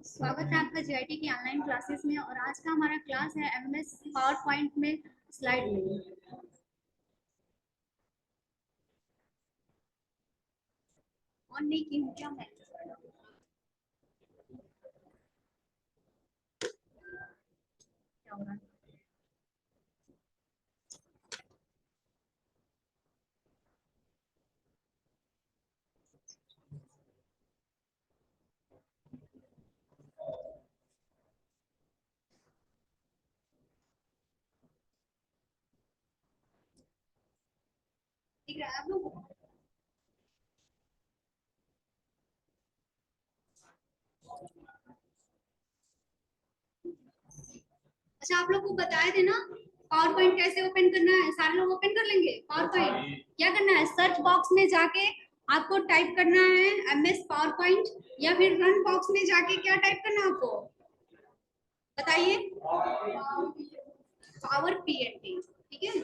स्वागत है आपका जीआईटी की ऑनलाइन क्लासेस में। और आज का हमारा क्लास है एमएस पावर पॉइंट में स्लाइड में। ऑन नहीं की हूँ क्या मैं? क्या हो रहा है? ठीक है आप लोग। अच्छा, आप लोग को बताए थे ना पावर पॉइंट कैसे ओपन करना है। सारे लोग ओपन कर लेंगे पावर पॉइंट। क्या करना है, सर्च बॉक्स में जाके आपको टाइप करना है एमएस पावर पॉइंट, या फिर रन बॉक्स में जाके क्या टाइप करना है आपको बताइए। Power PNT. ठीक है,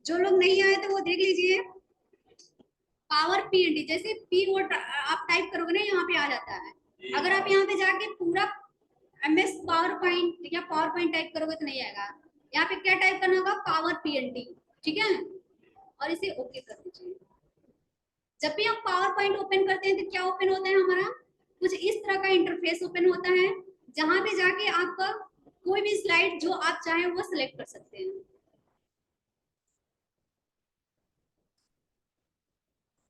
जो लोग नहीं आए थे वो देख लीजिए। पावर पीएनटी जैसे पी वर्ड आप टाइप करोगे ना यहाँ पे आ जाता है। अगर आप यहाँ पे जाके पूरा एमएस पावर पॉइंट या पावर पॉइंट टाइप करोगे तो नहीं आएगा। यहाँ पे क्या टाइप करना होगा, पावर पीएनटी। ठीक है, और इसे ओके कर दीजिए। जब भी आप पावर पॉइंट ओपन करते हैं तो क्या ओपन होता है हमारा, कुछ इस तरह का इंटरफेस ओपन होता है, जहां पे जाके आपका कोई भी स्लाइड जो आप चाहें वो सिलेक्ट कर सकते हैं।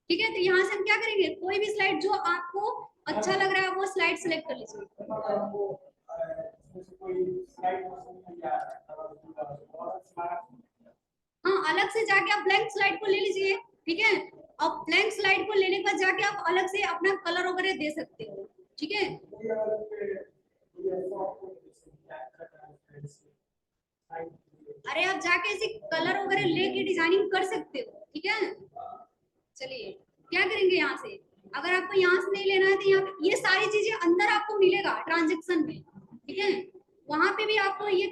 ठीक है, तो यहाँ से हम क्या करेंगे, कोई भी स्लाइड जो आपको अच्छा लग रहा है वो स्लाइड सिलेक्ट कर लीजिए। हाँ, अलग से जाके आप ब्लैंक स्लाइड को ले लीजिए। ठीक है, अब ब्लैंक स्लाइड को लेने के बाद जाके आप अलग से अपना कलर वगैरह दे सकते हो। ठीक है, अरे आप जाके ऐसे कलर वगैरह लेके डिजाइनिंग कर सकते हो। ठीक है, चलिए क्या करेंगे यहाँ से, अगर आपको यहाँ से नहीं लेना है तो यहाँ पे ये सारी चीजें अंदर आपको मिलेगा ट्रांजेक्शन में। ठीक है, वहां पे भी आपको ये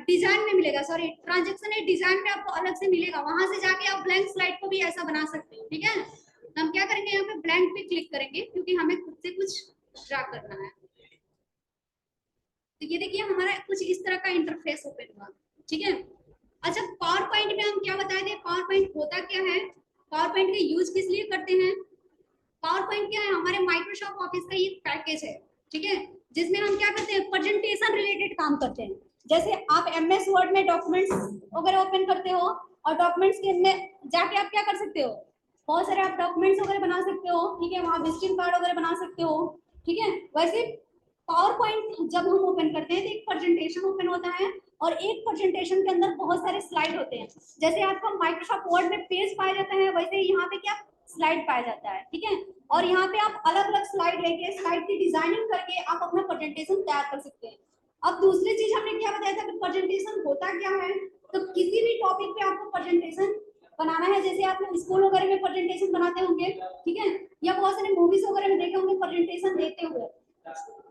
डिजाइन में मिलेगा, सॉरी ट्रांजेक्शन है, डिजाइन में आपको अलग से मिलेगा। वहां से जाके आप ब्लैंक स्लाइड को भी ऐसा बना सकते हो। ठीक है, तो हम क्या करेंगे, यहाँ पे ब्लैंक पे क्लिक करेंगे क्योंकि हमें खुद से कुछ ड्रा करना है। तो ये देखिए हमारा कुछ इस तरह का इंटरफेस ओपन हुआ। ठीक है, अच्छा पावर पॉइंट में हम क्या बताए थे, पावर पॉइंट होता क्या है, पावर पॉइंट का यूज किस लिए करते हैं। पावर पॉइंट क्या है, हमारे माइक्रोसॉफ्ट ऑफिस का ये पैकेज है। ठीक है, जिसमें हम क्या करते हैं, प्रेजेंटेशन रिलेटेड काम करते हैं। जैसे आप एमएस वर्ड में डॉक्यूमेंट्स वगैरह ओपन करते हो, और डॉक्यूमेंट्स के में जाके आप क्या कर सकते हो, बहुत सारे आप डॉक्यूमेंट्स वगैरह बना सकते हो। ठीक है, वहां विजिटिंग कार्ड वगैरह बना सकते हो। ठीक है, वैसे पावर पॉइंट जब हम ओपन करते हैं तो एक प्रेजेंटेशन ओपन होता है, और एक प्रेजेंटेशन के अंदर बहुत सारे स्लाइड होते हैं। जैसे आपका माइक्रोसॉफ्ट वर्ड में पेज पाया जाता है, वैसे यहाँ पे क्या स्लाइड पाया जाता है। ठीक है, और यहाँ पे आप अलग अलग स्लाइड लेके स्लाइड की डिजाइनिंग करके आप अपना प्रेजेंटेशन तैयार कर सकते हैं। अब दूसरी चीज हमने क्या बताया था कि प्रेजेंटेशन होता क्या है, तो किसी भी टॉपिक पे आपको प्रेजेंटेशन बनाना है, जैसे आप स्कूल वगैरह में प्रेजेंटेशन बनाते होंगे। ठीक है, या बहुत सारे मूवीज वगैरह में देखे होंगे प्रेजेंटेशन देते हुए।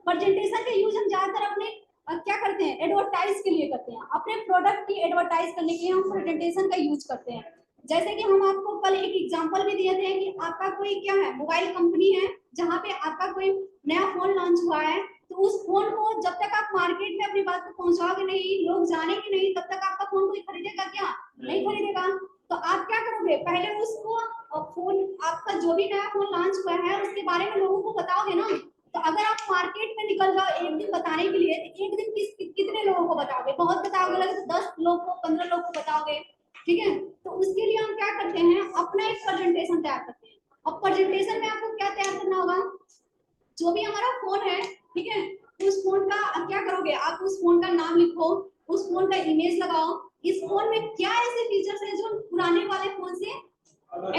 प्रेजेंटेशन का यूज हम ज्यादातर अपने क्या करते हैं, एडवर्टाइज के लिए करते हैं, अपने प्रोडक्ट की एडवर्टाइज करने के लिए हम प्रेजेंटेशन का यूज करते हैं। जैसे कि हम आपको कल एक एग्जांपल भी दिए थे कि आपका कोई क्या है, मोबाइल कंपनी है, जहां पे आपका कोई नया फोन लॉन्च हुआ है, तो उस फोन को जब तक आप मार्केट में अपनी बात को पहुंचाओगे नहीं, लोग जानेंगे नहीं, तब तक आपका फोन कोई खरीदेगा क्या, नहीं खरीदेगा। तो आप क्या करोगे, पहले उसको फोन आपका जो भी नया फोन लॉन्च हुआ है उसके बारे में लोगों को बताओगे ना। तो अगर आप मार्केट में निकल जाओ एक दिन बताने के लिए, तो एक दिन कितने लोगों को बताओगे, बहुत बताओगे, लगे तो 10 लोग को 15 लोग को बताओगे। ठीक है, तो उसके लिए हम क्या करते हैं, अपना एक प्रेजेंटेशन तैयार करते हैं। अब प्रेजेंटेशन में आपको क्या तैयार करना होगा, जो भी हमारा फोन है, ठीक है, उस फोन का क्या करोगे, आप उस फोन का नाम लिखो, उस फोन का इमेज लगाओ, इस फोन में क्या ऐसे फीचर्स है जो पुराने वाले फोन से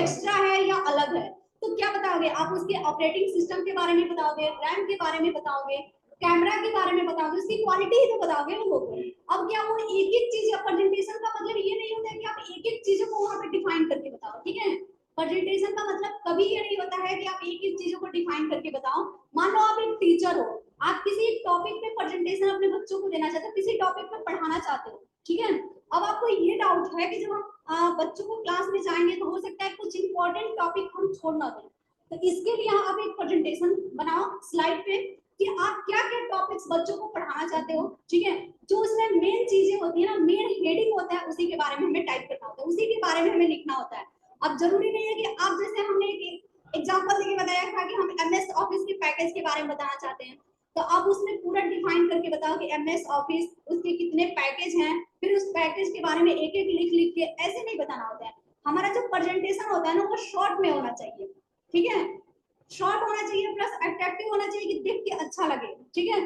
एक्स्ट्रा है या अलग है। तो क्या बताओगे आप, उसके ऑपरेटिंग सिस्टम के बारे में बताओगे, रैम के बारे में बताओगे, कैमरा के बारे में बताओगे, उसकी क्वालिटी ही तो बताओगे लोगों को। अब क्या वो एक एक चीज, प्रेजेंटेशन का मतलब ये नहीं होता है कि आप एक एक चीजों को वहां पे डिफाइन करके बताओ। ठीक है, प्रेजेंटेशन का मतलब कभी ये नहीं होता है कि आप एक एक चीजों को डिफाइन करके बताओ। मान लो आप एक टीचर हो, आप किसी टॉपिक पे प्रेजेंटेशन अपने बच्चों को देना चाहते हो, किसी टॉपिक पे पढ़ाना चाहते हो। ठीक है, अब आपको ये डाउट है कि जब हम बच्चों को क्लास में जाएंगे तो हो सकता है कुछ इंपॉर्टेंट टॉपिक हम छोड़ ना दें, तो इसके लिए आप एक प्रेजेंटेशन बनाओ स्लाइड पे कि आप क्या क्या टॉपिक्स बच्चों को पढ़ाना चाहते हो, ठीक है। जो उसमें मेन चीजें होती है ना, मेन हेडिंग होता है, उसी के बारे में हमें टाइप करना होता है, उसी के बारे में हमें लिखना होता है। अब जरूरी नहीं है कि आप, जैसे हमने एक एग्जांपल देके बताया था कि हम एमएस ऑफिस के पैकेज के बारे में बताना चाहते हैं, तो आप उसमें पूरा डिफाइन करके बताओ कि एमएस ऑफिस उसके कितने पैकेज हैं, फिर उस पैकेज के बारे में एक एक लिख लिख के, ऐसे नहीं बताना होता है। हमारा जो प्रेजेंटेशन होता है ना, वो शॉर्ट में होना चाहिए, ठीक है। शॉर्ट होना चाहिए प्लस अट्रैक्टिव होना चाहिए कि देख के अच्छा लगे, ठीक है।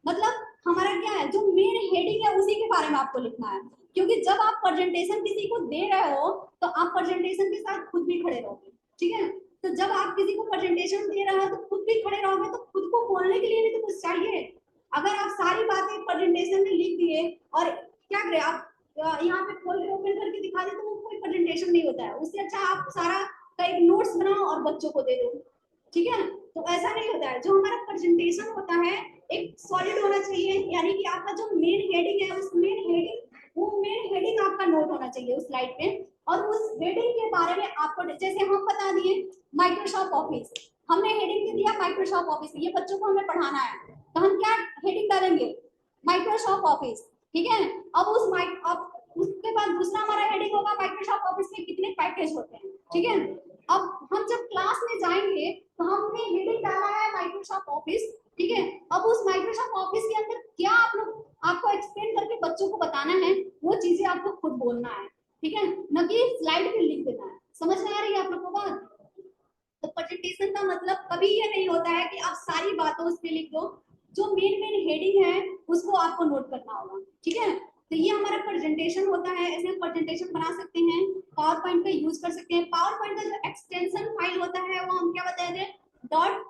मतलब हमारा क्या है, जो मेन हेडिंग है उसी के बारे में आपको लिखना है, क्योंकि जब आप प्रेजेंटेशन किसी को दे रहे हो तो आप प्रेजेंटेशन के साथ खुद भी खड़े रहोगे, ठीक है। तो जब आप किसी को प्रेजेंटेशन दे रहे हो तो खुद भी खड़े रहोगे, तो खुद को बोलने के लिए भी तो कुछ चाहिए। अगर आप सारी बातें प्रेजेंटेशन में लिख दिए और क्या करें आप, यहाँ पे खोल के ओपन करके दिखा दे, तो वो कोई प्रेजेंटेशन नहीं होता है। उससे अच्छा आप सारा का एक नोट्स बनाओ और बच्चों को दे दो, ठीक है। तो ऐसा नहीं होता है। जो हमारा प्रेजेंटेशन होता है एक सॉलिड होना चाहिए, यानी कि आपका जो मेन हेडिंग है, उस मेन हेडिंग, वो मेन हेडिंग आपका नोट होना चाहिए उस स्लाइड पे। और उस हेडिंग के बारे में आपको, जैसे हम बता दिए माइक्रोसॉफ्ट ऑफिस, हमने हेडिंग दिया माइक्रोसॉफ्ट ऑफिस, ये बच्चों को हमें पढ़ाना है, तो हम क्या हेडिंग डालेंगे, माइक्रोसॉफ्ट ऑफिस, ठीक है। अब उसके बाद दूसरा हमारा हेडिंग होगा माइक्रोसॉफ्ट ऑफिस के कितने पैकेज होते हैं, ठीक है। अब हम जब क्लास में जाएंगे तो हमने हेडिंग डाला है माइक्रोसॉफ्ट ऑफिस, ठीक है। अब उस माइक्रोसॉफ्ट ऑफिस के अंदर क्या आप लोग, आपको एक्सप्लेन करके बच्चों को बताना है, वो चीजें आपको खुद बोलना है, ठीक है, न कि स्लाइड पे लिख देना है। समझ में आ रही है आप लोग को बात? तो प्रेजेंटेशन का मतलब कभी ये नहीं होता है कि आप सारी बातों उस पे लिख दो, जो मेन मेन हेडिंग है उसको आपको नोट करना होगा, ठीक है। तो ये हमारा प्रेजेंटेशन होता है, ऐसे हम प्रेजेंटेशन बना सकते हैं, पावर पॉइंट का यूज कर सकते हैं। पावर पॉइंट का जो एक्सटेंशन फाइल होता है वो हम क्या बताए थे, डॉट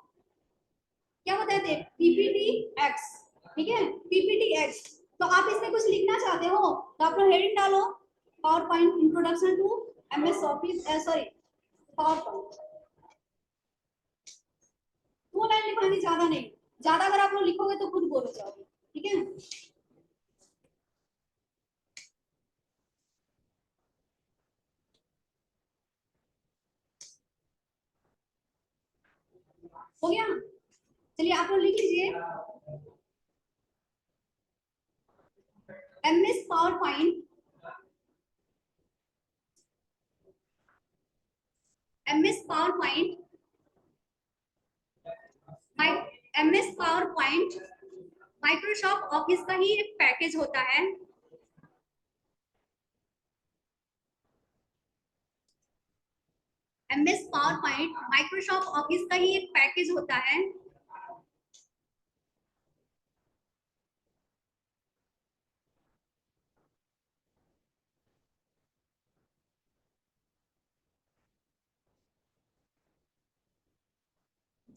क्या बताए थे, पीपीटी एक्स, ठीक है, पीपीटी एक्स। तो आप इसमें कुछ लिखना चाहते हो तो आप लोग हेडिंग डालो, power point introduction to MS office, sorry power point, 2 line लिखवानी, ज्यादा नहीं। ज्यादा अगर आप लोग लिखोगे तो खुद बोर हो जाओगे, ठीक है। हो गया, चलिए आप लोग लिख लीजिए, MS power point, MS power point, MS power point Microsoft office का ही एक पैकेज होता है। MS power point Microsoft office का ही एक पैकेज होता है,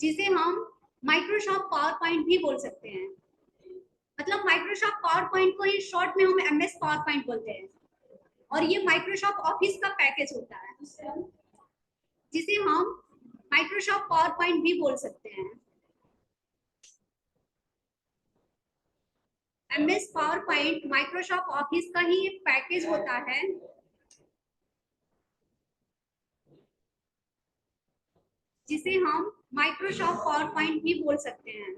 जिसे हम माइक्रोसॉफ्ट पावर पॉइंट भी बोल सकते हैं। मतलब माइक्रोसॉफ्ट पावर पॉइंट को ही शॉर्ट में हम एमएस पावर पॉइंट बोलते हैं, और ये माइक्रोसॉफ्ट ऑफिस का पैकेज होता है, जिसे हम माइक्रोसॉफ्ट पावर पॉइंट भी बोल सकते हैं। MS power point Microsoft office का ही एक पैकेज होता है, जिसे हम माइक्रोसॉफ्ट पावर पॉइंट भी बोल सकते हैं।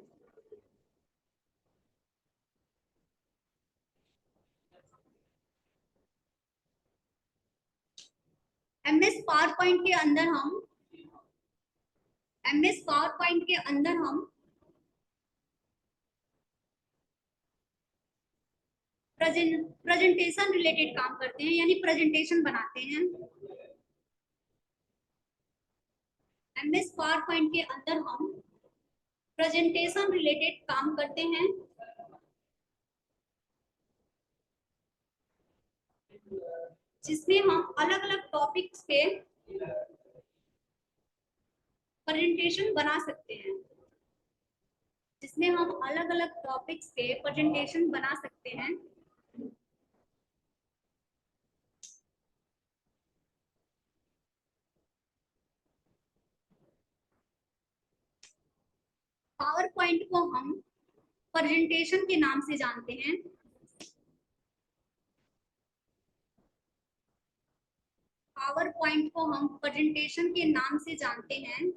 एमएस पावर पॉइंट के अंदर हम एमएस पावर पॉइंट के अंदर हम प्रेजेंटेशन रिलेटेड काम करते हैं, यानी प्रेजेंटेशन बनाते हैं। एमएस पावर पॉइंट के अंदर हम प्रेजेंटेशन रिलेटेड काम करते हैं, जिसमें हम अलग अलग टॉपिक्स पे प्रेजेंटेशन बना सकते हैं, जिसमें हम अलग अलग टॉपिक्स पे प्रेजेंटेशन बना सकते हैं। पावर पॉइंट को हम प्रेजेंटेशन के नाम से जानते हैं। पावर पॉइंट को हम प्रेजेंटेशन के नाम से जानते हैं,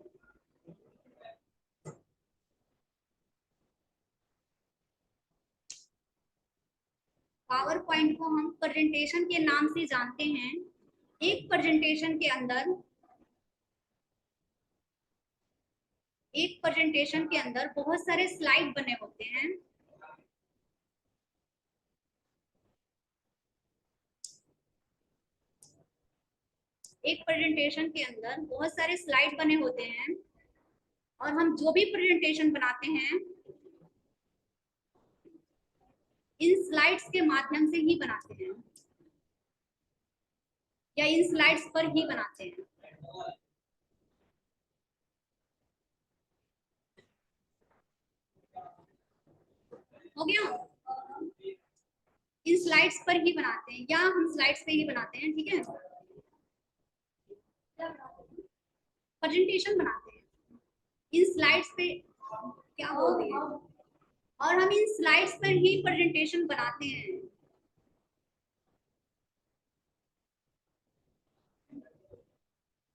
पावर पॉइंट को हम प्रेजेंटेशन के नाम से जानते हैं। एक प्रेजेंटेशन के अंदर बहुत सारे स्लाइड बने होते हैं। एक प्रेजेंटेशन के अंदर बहुत सारे स्लाइड बने होते हैं और हम जो भी प्रेजेंटेशन बनाते हैं इन स्लाइड्स के माध्यम से ही बनाते हैं या इन स्लाइड्स पर ही बनाते हैं। हो गया? इन स्लाइड्स पर ही बनाते हैं या हम स्लाइड्स पे ही बनाते हैं। ठीक है, प्रेजेंटेशन बनाते हैं इन स्लाइड्स पे, क्या बोलते हैं, और हम इन स्लाइड्स पर ही प्रेजेंटेशन बनाते हैं।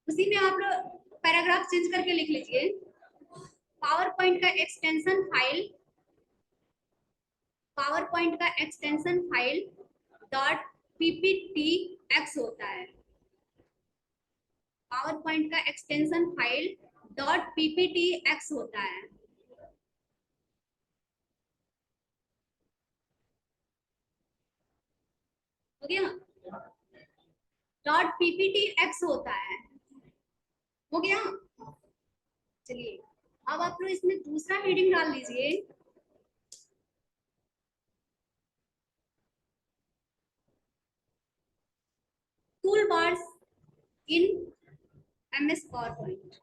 उसी में आप लोग पैराग्राफ चेंज करके लिख लीजिए। पावर पॉइंट का extension file dot PPT x होता है। पावर पॉइंट का extension file dot PPT x होता है। हो गया? डॉट पीपीटी एक्स होता है। हो गया? चलिए अब आप लोग इसमें दूसरा हेडिंग डाल लीजिए। Tool bars in MS power point.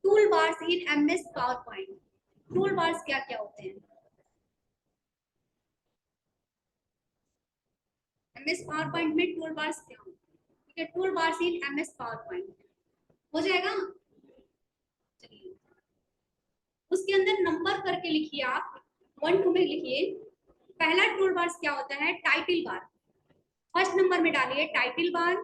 Tool bars in MS power point. Tool bars क्या क्या होते हैं? एमएस पावर पॉइंट में टूल बार्स क्या होते हैं? ठीक है, tool bars in MS power point हो जाएगा। चलिए उसके अंदर नंबर करके लिखिए, आप 1 2 में लिखिए। पहला टूल बार्स क्या होता है? Title bar. फर्स्ट नंबर में डालिए टाइटल बार।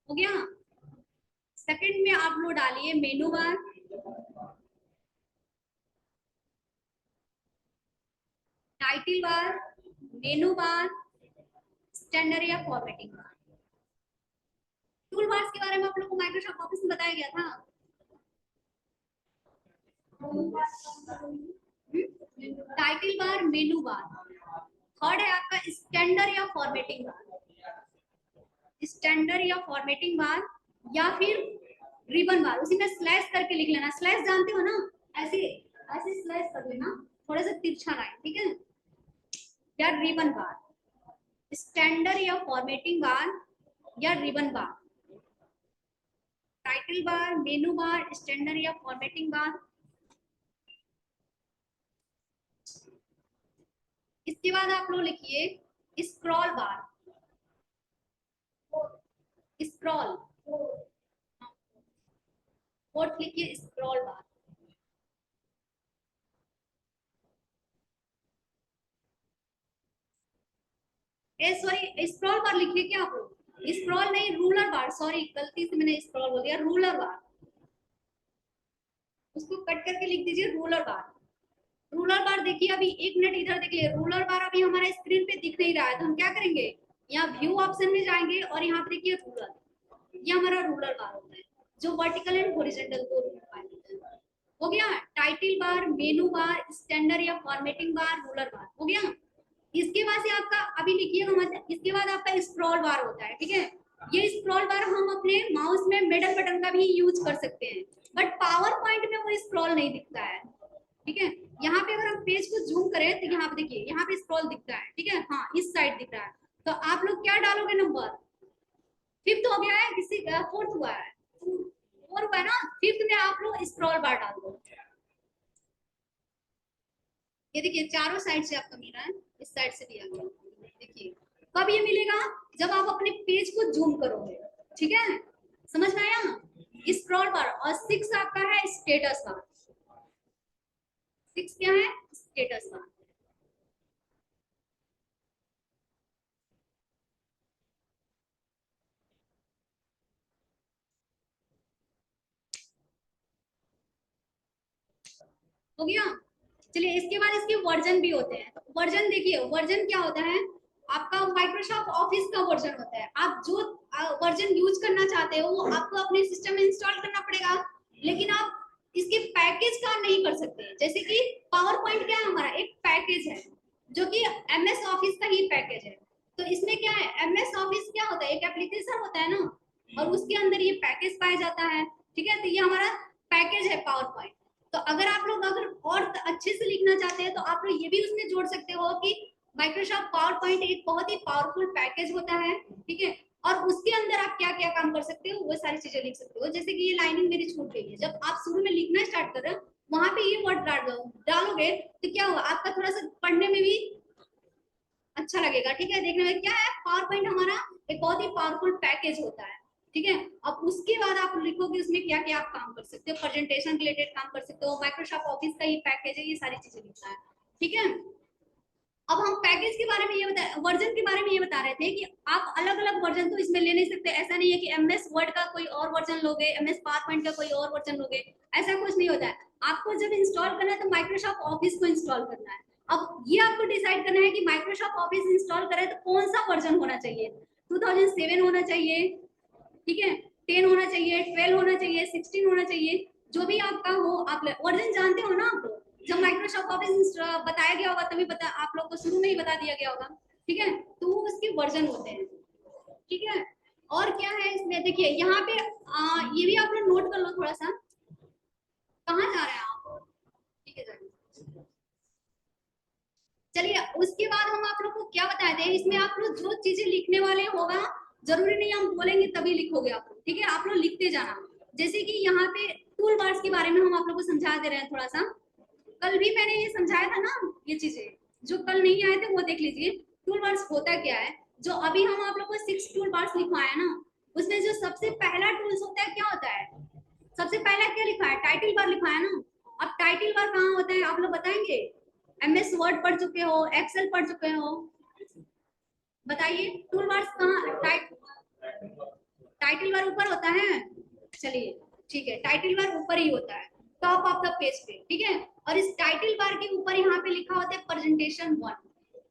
हो गया? सेकंड में आप लोग डालिए मेनू बार। Title bar, menu bar, standard या फॉर्मेटिंग बार। टूल बार्स के बारे में आप लोग को माइक्रोसॉफ्ट ऑफिस में बताया गया था। टाइटल बार, मेनू बार। थर्ड है आपका स्टैंडर्ड या फॉर्मेटिंग बार। स्टैंडर्ड या फॉर्मेटिंग बार या फिर रिबन बार। उसी में स्लैश करके लिख लेना। स्लैश जानते हो ना? ऐसे ऐसे स्लैश कर लेना, थोड़ा सा तिरछा लाइन। ठीक है? या रिबन बार, स्टैंडर्ड या फॉर्मेटिंग बार या ribbon bar. Title bar, menu bar, standard या फॉर्मेटिंग बार। इसके बाद आप लोग लिखिए स्क्रॉल बार। स्क्रॉल, फोर्थ लिखिए scroll bar. Sorry, scroll bar लिखिए क्या आप लोग? स्क्रॉल नहीं, रूलर बार। सॉरी, गलती से मैंने स्क्रॉल बोल दिया। रूलर बार, उसको कट करके लिख दीजिए रूलर बार। रूलर बार देखिए, अभी 1 मिनट इधर देखिए। रूलर बार अभी हमारे स्क्रीन पे दिख नहीं रहा है, तो हम क्या करेंगे? यहाँ व्यू ऑप्शन में जाएंगे और यहाँ पे देखिए रूलर। ये हमारा रूलर बार होता है जो वर्टिकल एंड हॉरिजॉन्टल को होता है। हो गया? Title bar, menu bar, standard या फॉर्मेटिंग बार, रूलर बार। हो गया? इसके बाद से आपका अभी लिखिएगा मत, इसके बाद आपका स्क्रॉल बार होता है। ठीक है? ये स्क्रॉल बार हम अपने माउस में मिडल बटन का भी यूज कर सकते हैं, बट पावर पॉइंट में वो स्क्रॉल नहीं दिखता है। ठीक है? यहाँ पे अगर हम पेज को जूम करें तो यहाँ पे देखिए, यहाँ पे स्क्रॉल दिखता है। ठीक है? हाँ, इस साइड दिख रहा है। तो आप लोग क्या डालोगे? नंबर फिफ्थ हो गया है, किसी का फोर्थ हुआ है, फोर हुआ है ना? फिफ्थ में आप लोग स्क्रॉल बार डाल दो। ये देखिए चारों साइड से आपका मिल रहा है, इस साइड से भी आ गया। देखिए कब ये मिलेगा? जब आप अपने पेज को जूम करोगे। ठीक है? समझ में आया? स्क्रॉल बार। और 6 आपका है स्टेटस बार। 6 क्या है? Status bar. हो गया? चलिए इसके बाद इसके वर्जन भी होते हैं। तो वर्जन देखिए, वर्जन क्या होता है, आपका माइक्रोसॉफ्ट ऑफिस का वर्जन होता है। आप जो वर्जन यूज करना चाहते हो वो आपको अपने सिस्टम में इंस्टॉल करना पड़ेगा, लेकिन आप इसके पैकेज का नहीं कर सकते। जैसे कि पावर पॉइंट क्या है, हमारा एक पैकेज है जो कि एमएस ऑफिस का ही पैकेज है। तो इसमें क्या है, एमएस ऑफिस क्या होता है, एक एप्लीकेशन होता है ना, और उसके अंदर ये पैकेज पाया जाता है। ठीक है, तो ये हमारा पैकेज है पावर पॉइंट। तो अगर आप लोग अगर और अच्छे से लिखना चाहते हैं तो आप लोग ये भी उसमें जोड़ सकते हो कि माइक्रोसॉफ्ट पावर पॉइंट एक बहुत ही पावरफुल पैकेज होता है। ठीक है, और उसके अंदर आप क्या क्या काम कर सकते हो वो सारी चीजें लिख सकते हो। जैसे कि ये लाइनिंग मेरी छूट गई है, जब आप शुरू में लिखना स्टार्ट कर रहे हो वहां पे ये वर्ड डालोगे तो क्या होगा, आपका थोड़ा सा पढ़ने में भी अच्छा लगेगा। ठीक है, देखने में क्या है, पावर पॉइंट हमारा एक बहुत ही पावरफुल पैकेज होता है। ठीक है, अब उसके बाद आप लिखोगे उसमें क्या क्या आप काम कर सकते हो, प्रेजेंटेशन रिलेटेड काम कर सकते हो, माइक्रोसॉफ्ट ऑफिस का ही पैकेज है, ये सारी चीजें लिखना है। ठीक है, अब हम पैकेज के बारे में ये बता, वर्जन के बारे में ये बता रहे थे कि आप अलग अलग वर्जन तो इसमें ले नहीं सकते। ऐसा नहीं है कि एमएस वर्ड का कोई और वर्जन लोगे, एमएस पावर पॉइंट का कोई और वर्जन लोगे, ऐसा कुछ नहीं होता है। आपको जब इंस्टॉल करना है तो माइक्रोसॉफ्ट ऑफिस को इंस्टॉल करना है। अब ये आपको डिसाइड करना है कि माइक्रोसॉफ्ट ऑफिस इंस्टॉल करें तो कौन सा वर्जन होना चाहिए, 2007 होना चाहिए, ठीक है, 10 होना चाहिए, 12 होना चाहिए, 16 होना चाहिए, जो भी आपका हो। आप वर्जन जानते हो ना, आप जब माइक्रोसॉफ्ट ऑफिस बताया गया होगा तभी बता, आप लोग को शुरू में ही बता दिया गया होगा। ठीक है, तो वो उसके वर्जन होते हैं। ठीक है, और क्या है इसमें, देखिए यहाँ पे ये भी आप लोग नोट कर लो थोड़ा सा, कहाँ जा रहे हैं आप। ठीक है, चलिए उसके बाद हम आप लोग को क्या बताए थे, इसमें आप लोग जो चीजें लिखने वाले होगा, जरूरी नहीं हम बोलेंगे तभी लिखोगे आप लोग। ठीक है, आप लोग लिखते जाना। जैसे कि यहाँ पे टूल बार्स के बारे में हम आप लोग को समझा दे रहे हैं थोड़ा सा। कल भी मैंने ये समझाया था ना, ये चीजें जो कल नहीं आए थे वो देख लीजिए। टूल बार्स होता क्या है, जो अभी हम आप लोग को 6 टूल बार्स लिखवाया ना, उसमें जो सबसे पहला टूल्स होता है क्या होता है, सबसे पहला क्या लिखा है, टाइटल बार लिखा है ना। अब टाइटल बार कहाँ होता है आप लोग बताएंगे, एमएस वर्ड पढ़ चुके हो, एक्सेल पढ़ चुके हो, बताइए टूल बार्स कहाँ, टाइटल बार ऊपर होता है। चलिए ठीक है, टाइटल बार ऊपर ही होता है, टॉप ऑफ द पेज पे। ठीक है, और इस टाइटल बार के ऊपर यहाँ पे लिखा होता है प्रेजेंटेशन 1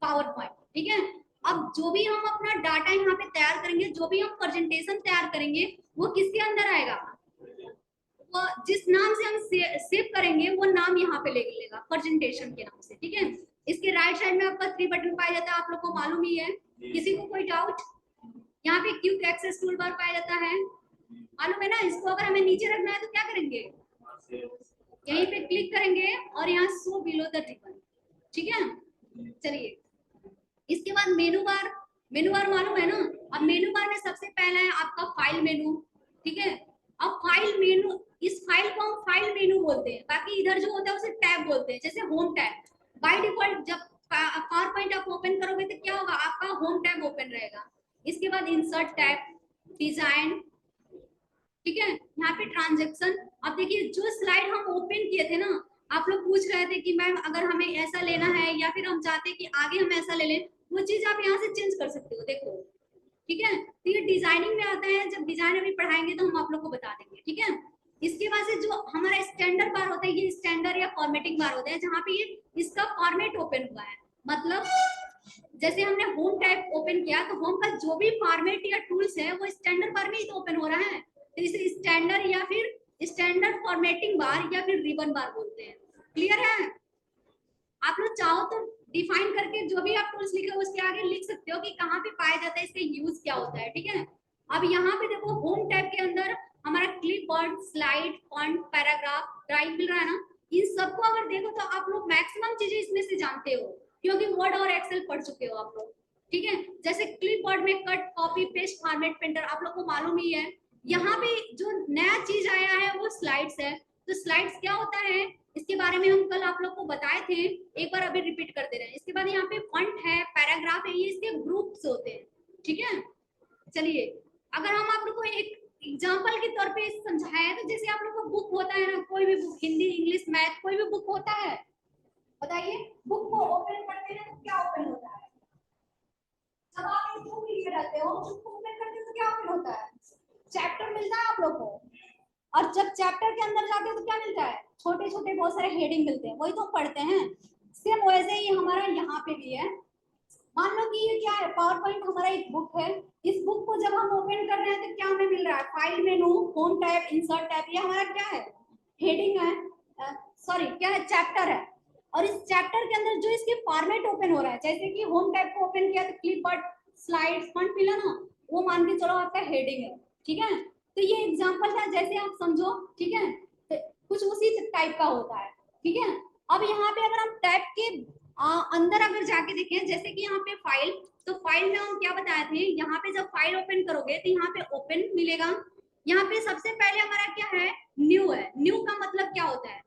पावर पॉइंट। ठीक है, अब जो भी हम अपना डाटा यहाँ पे तैयार करेंगे, जो भी हम प्रेजेंटेशन तैयार करेंगे वो किसके अंदर आएगा, वो जिस नाम से हम सेव करेंगे वो नाम यहाँ पे ले लेगा प्रेजेंटेशन के नाम से। ठीक है, इसके राइट साइड में आपका 3 बटन पाया जाता है, आप लोग को मालूम ही है, किसी को कोई डाउट। यहाँ पे क्विक एक्सेस टूल बार पाया जाता है, मालूम है ना। इसको अगर हमें नीचे रखना है तो क्या करेंगे, यहीं पे क्लिक करेंगे और यहाँ शो बिलो द रिबन। ठीक है, चलिए इसके बाद मेनू बार, मेनू बार मालूम है ना। अब मेनू बार में सबसे पहला है आपका फाइल मेनू। ठीक है, अब फाइल मेनू, इस फाइल को हम फाइल मेनू बोलते हैं, बाकी इधर जो होता है उसे टैब बोलते हैं, जैसे होम टैब। बाय डिफॉल्ट जब पावर पॉइंट आप ओपन करोगे तो क्या होगा, आपका होम टैब ओपन रहेगा। इसके बाद इंसर्ट टैब, डिजाइन, ठीक है, यहाँ पे ट्रांजेक्शन। अब देखिए जो स्लाइड हम ओपन किए थे ना, आप लोग पूछ रहे थे कि मैम अगर हमें ऐसा लेना है या फिर हम चाहते हैं कि आगे हम ऐसा ले लें, वो चीज आप यहाँ से चेंज कर सकते हो, देखो। ठीक है, तो ये डिजाइनिंग में आता है, जब डिजाइन अभी पढ़ाएंगे तो हम आप लोग को बता देंगे। ठीक है, इसके बाद से जो हमारा स्टैंडर्ड बार होता है, ये स्टैंडर्ड या फॉर्मेटिंग बार होता है, जहाँ पे ये इसका फॉर्मेट ओपन हुआ है। मतलब जैसे हमने होम टैब ओपन किया तो होम का जो भी फॉर्मेट या टूल्स है वो स्टैंडर्ड बार में ही तो ओपन हो रहा है, तो इसे स्टैंडर्ड या फिर स्टैंडर्ड फॉर्मेटिंग बार या फिर रिबन बार बोलते हैं। क्लियर है, आप लोग चाहो तो डिफाइन करके जो भी आप टूल्स लिखे उसके आगे लिख सकते हो कि कहाँ पे पाया जाता है, इसका यूज क्या होता है। ठीक है, अब यहाँ पे देखो होम टैब के अंदर हमारा clipboard, slide, font, paragraph, drive मिल रहा है ना। इन सबको अगर देखो तो आप लोग मैक्सिमम चीजें इसमें से जानते हो, क्योंकि वर्ड और एक्सेल पढ़ चुके हो आप लोग। ठीक है, जैसे क्लिपबोर्ड में cut, copy, paste, format, printer आप लोग को मालूम ही है। यहाँ पे जो नया चीज आया है वो स्लाइड्स है। तो स्लाइड्स क्या होता है, इसके बारे में हम कल आप लोग को बताए थे, एक बार अभी रिपीट कर दे रहे हैं। इसके बाद यहाँ पे फॉन्ट है, पैराग्राफ है, ये इसके ग्रुप्स होते हैं। ठीक है, चलिए अगर हम आप लोग को एक एग्जांपल के तौर पे समझाया है, तो जैसे आप लोग को बुक होता है ना, कोई भी बुक, हिंदी, इंग्लिश, मैथ, कोई भी बुक होता है, बताइए बुक को ओपन करते हैं तो क्या ओपन होता है, जब आप एक बुक लिए रहते हो, बुक को ओपन करते हो तो क्या ओपन होता है, चैप्टर मिलता है आप लोग को। और जब चैप्टर के अंदर जाते हैं तो क्या मिलता है, छोटे छोटे बहुत सारे हेडिंग मिलते हैं, वही तो पढ़ते हैं। सेम वैसे ही हमारा यहाँ पे भी है। मान लो कि ये क्या है, पावर पॉइंट हमारा एक बुक है। इस बुक को जब हम ओपन कर रहे हैं तो क्या हमें मिल रहा है, file menu, home tab, insert tab, ये हमारा क्या है, हेडिंग है, सॉरी क्या है, चैप्टर है। और इस चैप्टर के अंदर जो इसके फॉर्मेट ओपन हो रहा है, जैसे कि होम टैब को ओपन किया तो क्लिपबोर्ड, स्लाइड्स, फंट फिलर ना, वो मान के चलो आपका हेडिंग है, ठीक है। तो ये एग्जांपल था, जैसे आप समझो, ठीक है, तो कुछ उसी टाइप का होता है, ठीक है। अब यहाँ पे अगर हम टैब के अंदर अगर जाके देखें, जैसे कि यहाँ पे फाइल, तो फाइल में हम क्या बताए थे, यहाँ पे जब फाइल ओपन करोगे तो यहाँ पे ओपन मिलेगा। यहाँ पे सबसे पहले हमारा क्या है, न्यू है। न्यू का मतलब क्या होता है,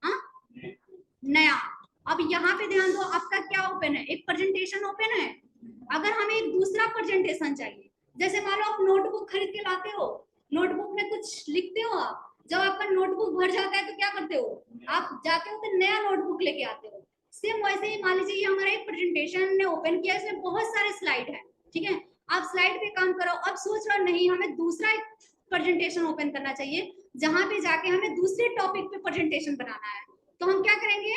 हाँ, नया। अब यहाँ पे ध्यान दो, आपका क्या ओपन है, एक प्रेजेंटेशन ओपन है। अगर हमें एक दूसरा प्रेजेंटेशन चाहिए, जैसे मान लो आप नोटबुक खरीद के लाते हो, नोटबुक में कुछ लिखते हो आप, जब आपका नोटबुक भर जाता है तो क्या करते हो, आप जाते हो तो नया नोटबुक लेके आते हो। सेम वैसे ही मान लीजिए हमारा एक प्रेजेंटेशन ने ओपन किया, इसमें बहुत सारे स्लाइड है, ठीक है। आप स्लाइड पे काम करो, अब सोच रहा नहीं हमें दूसरा एक प्रेजेंटेशन ओपन करना चाहिए, जहां पे जाके हमें दूसरे टॉपिक पे प्रेजेंटेशन बनाना है। तो हम क्या करेंगे,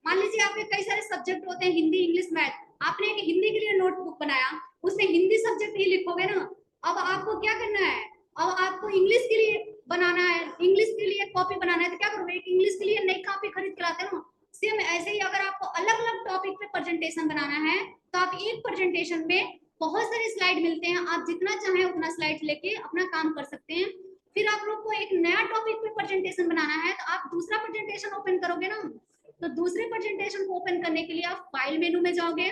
मान लीजिए आपके कई सारे सब्जेक्ट होते हैं, हिंदी, इंग्लिश, मैथ, आपने एक हिंदी के लिए नोटबुक बनाया, उसमें हिंदी सब्जेक्ट ही लिखोगे ना। अब आपको क्या करना है, अब आपको इंग्लिश के लिए बनाना है, इंग्लिश के लिए कॉपी बनाना है, तो क्या करोगे, एक इंग्लिश के लिए नई कॉपी खरीद के लाते हो। सेम ऐसे ही अगर आपको अलग अलग टॉपिक पे प्रेजेंटेशन बनाना है, तो आप एक प्रेजेंटेशन में बहुत सारे स्लाइड मिलते हैं, आप जितना चाहे उतना स्लाइड लेके अपना काम कर सकते हैं। फिर आप लोग को एक नया टॉपिक पे प्रेजेंटेशन बनाना है, तो आप दूसरा प्रेजेंटेशन ओपन करोगे ना। तो दूसरे प्रेजेंटेशन को ओपन करने के लिए आप फाइल मेनू में जाओगे,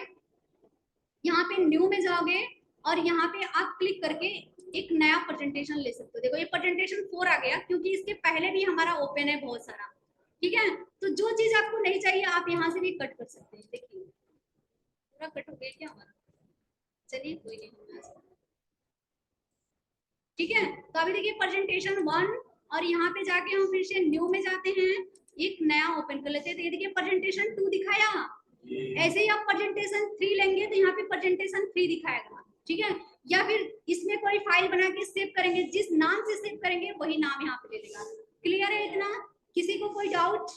यहाँ पे न्यू में जाओगे, और यहाँ पे आप क्लिक करके एक नया प्रेजेंटेशन ले सकते हो। देखो ये प्रेजेंटेशन 4 आ गया, क्योंकि इसके पहले भी हमारा ओपन है बहुत सारा, ठीक है। तो जो चीज आपको नहीं चाहिए आप यहाँ से भी कट कर सकते हैं। देखिए पूरा कट हो गया क्या हमारा, चलिए कोई नहीं, ठीक है। तो अभी देखिए प्रेजेंटेशन 1, और यहाँ पे जाके हम फिर से न्यू में जाते हैं, एक नया ओपन कर लेते हैं। तो ये देखिए प्रेजेंटेशन 2 दिखाया, ऐसे ही आप प्रेजेंटेशन 3 लेंगे तो यहाँ पे प्रेजेंटेशन 3 दिखाएगा, ठीक है। या फिर इसमें कोई फाइल बना के सेव करेंगे, जिस नाम से सेव करेंगे वही नाम यहाँ पे ले लेगा। क्लियर है इतना, किसी को कोई डाउट?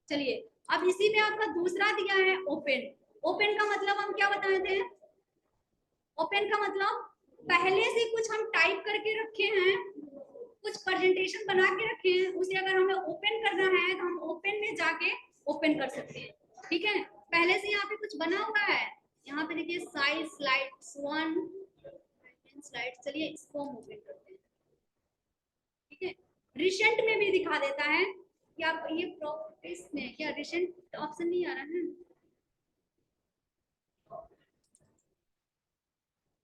चलिए अब इसी में आपका दूसरा दिया है ओपन। ओपन का मतलब हम क्या बताए थे, ओपन का मतलब पहले से कुछ हम टाइप करके रखे हैं, कुछ प्रेजेंटेशन बना के रखे हैं, उसे अगर हमें ओपन करना है तो हम ओपन में जाके ओपन कर सकते हैं, ठीक है। पहले से यहाँ पे कुछ बना हुआ है, यहाँ पे देखिए साइज, स्लाइड्स 1 स्लाइड, चलिए इसको हम ओपन करते हैं, ठीक है। रिसेंट में भी दिखा देता है कि आप ये प्रॉपर्टीज में क्या रिसेंट ऑप्शन नहीं आ रहा है,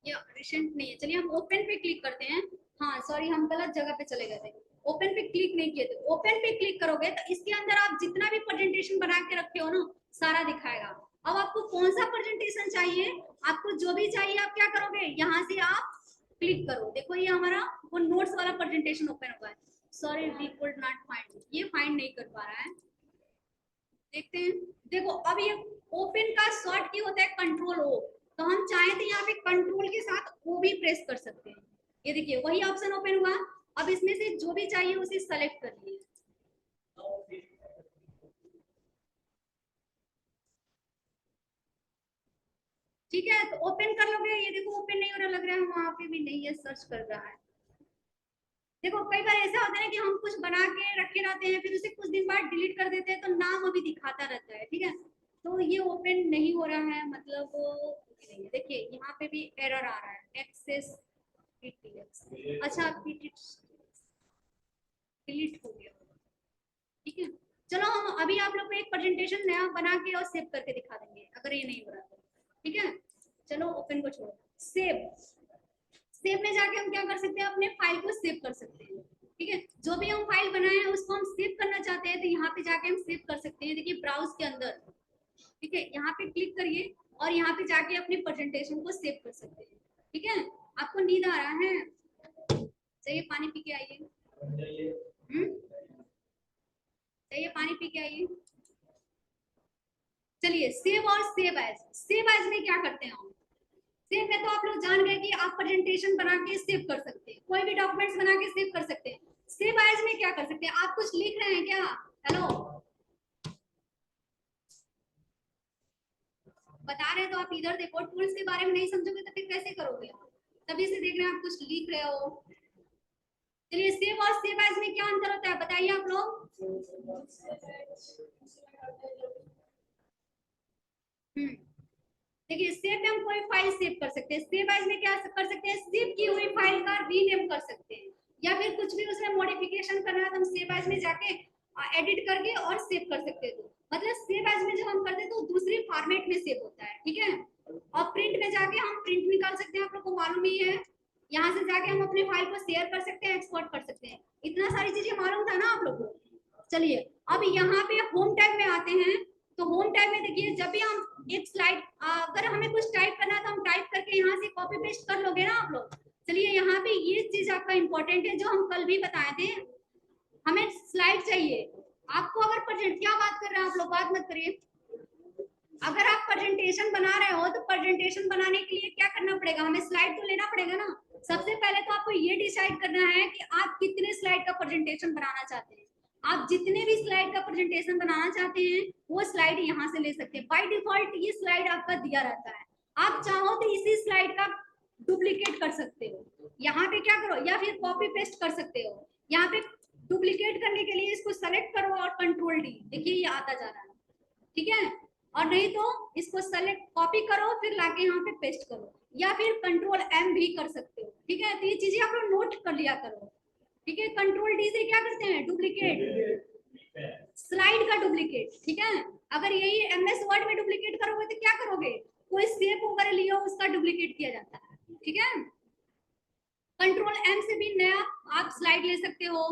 या रिसेंट नहीं है। चलिए हम ओपन पे क्लिक करते हैं, हाँ सॉरी हम गलत जगह पे चले गए थे, ओपन पे क्लिक नहीं किए थे। ओपन पे क्लिक करोगे तो इसके अंदर आप जितना भी प्रेजेंटेशन बना के रखे हो ना सारा दिखाएगा। अब आपको कौन सा प्रेजेंटेशन चाहिए, आपको जो भी चाहिए आप क्या करोगे, यहाँ से आप क्लिक करो। देखो ये हमारा वो नोट्स वाला प्रेजेंटेशन ओपन हुआ है, sorry we could not find, ये फाइंड नहीं कर पा रहा है, देखते हैं। देखो अब ये ओपन का शॉर्ट की होता है कंट्रोल ओ, तो हम चाहे तो यहाँ पे कंट्रोल के साथ ओ भी प्रेस कर सकते हैं। ये देखिए वही ऑप्शन ओपन हुआ। अब इसमें से जो भी चाहिए उसे सेलेक्ट कर लिए, ठीक है। तो ओपन कर लोगे, ये देखो ओपन नहीं हो रहा, लग रहा है वहां पे भी नहीं है, सर्च कर रहा है। देखो कई बार ऐसा होता है कि हम कुछ बना के रखे रहते हैं, फिर उसे कुछ दिन बाद डिलीट कर देते हैं तो नाम अभी दिखाता रहता है, ठीक है। तो ये ओपन नहीं हो रहा है, मतलब नहीं है। देखिए यहाँ पे भी एरर आ रहा है, एक्सेस पीटीएक्स, अच्छा पीटीएक्स डिलीट हो गया, ठीक है। चलो हम अभी आप लोग को एक प्रेजेंटेशन नया बना के और सेव करके दिखा देंगे, अगर ये नहीं हो रहा तो, ठीक है। चलो ओपन को छोड़ो, सेव, सेव में जाके हम क्या कर सकते हैं, अपने फाइल को सेव कर सकते हैं, ठीक है। जो भी हम फाइल बनाए हैं उसको हम सेव करना चाहते हैं तो यहाँ पे जाके हम सेव कर सकते हैं। देखिए ब्राउज के अंदर, ठीक है, यहाँ पे क्लिक करिए और यहाँ पे जाके अपने प्रेजेंटेशन को सेव कर सकते हैं, ठीक है। आपको नींद आ रहा है, चलिए पानी पी के आइए, चलिए पानी पी के आइए। चलिए सेव और सेव एज, सेव एज में क्या करते हैं हम, सेव में तो आप लोग जान गए कि आप प्रेजेंटेशन बना के सेव कर सकते हैं, कोई भी डॉक्यूमेंट्स बना के सेव कर सकते हैं। सेव एज में क्या कर सकते हैं, आप कुछ लिख रहे हैं क्या, हेलो बता रहे हैं तो आप इधर देखो, टूल्स के बारे में नहीं समझोगे तो फिर कैसे करोगे, तभी से देख रहे हैं आप कुछ लिख रहे हो। चलिए सेव और सेव एज में क्या अंतर होता है बताइए आप लोग। देखिए सेव में हम कोई फाइल सेव कर सकते हैं, सेव एज में क्या कर सकते हैं, सेव की हुई फाइल का रीनेम कर सकते हैं, या फिर कुछ भी उसमें मॉडिफिकेशन करना है तो हम सेव एज में जाके एडिट करके और सेव कर सकते हैं। तो मतलब सेव एज में जब हम करते हैं तो दूसरी फॉर्मेट में सेव होता है, ठीक है। और प्रिंट में जाके हम प्रिंट निकाल सकते हैं, आप लोग को मालूम ही है, यहाँ से जाके हम अपने फाइल को शेयर कर सकते हैं, एक्सपोर्ट कर सकते हैं, इतना सारी चीजें मालूम था ना आप लोग को। चलिए अब यहाँ पे होम टैब में आते हैं, तो होम टैब में देखिए जब भी हम एक स्लाइड अगर हमें कुछ टाइप करना है तो हम टाइप करके यहाँ से कॉपी पेस्ट कर लोगे ना आप लोग। चलिए यहाँ पे ये चीज आपका इंपॉर्टेंट है जो हम कल भी बताए थे, हमें स्लाइड चाहिए। आपको अगर प्रेजेंट, क्या बात कर रहे हैं आप लोग, बात मत करिए। अगर आप प्रेजेंटेशन बना रहे हो तो प्रेजेंटेशन बनाने के लिए क्या करना पड़ेगा, हमें स्लाइड तो लेना पड़ेगा ना। सबसे पहले तो आपको ये डिसाइड करना है कि आप कितने स्लाइड का प्रेजेंटेशन बनाना चाहते हैं। आप जितने भी स्लाइड का प्रेजेंटेशन बनाना चाहते हैं वो स्लाइड यहाँ से ले सकते हैं। बाय डिफॉल्ट ये स्लाइड आपका दिया रहता है, आप चाहो तो इसी स्लाइड का डुप्लीकेट कर सकते हो, यहाँ पे क्या करो, या फिर कॉपी पेस्ट कर सकते हो। यहाँ पे डुप्लीकेट करने के लिए इसको सेलेक्ट करो और कंट्रोल डी, देखिए ये आता जा रहा है, ठीक है। और नहीं तो इसको सेलेक्ट कॉपी करो फिर लाके यहाँ पे पेस्ट करो, या फिर कंट्रोल एम भी कर सकते हो, ठीक है। तो ये चीजें आप लोग नोट कर लिया करो, ठीक है। कंट्रोल डी से क्या करते हैं, डुप्लीकेट, स्लाइड का डुप्लीकेट, ठीक है। अगर यही एमएस वर्ड में डुप्लीकेट करोगे तो क्या करोगे, कोई शेप वगैरह लियो उसका डुप्लीकेट किया जाता है, ठीक है। कंट्रोल एम से भी नया आप स्लाइड ले सकते हो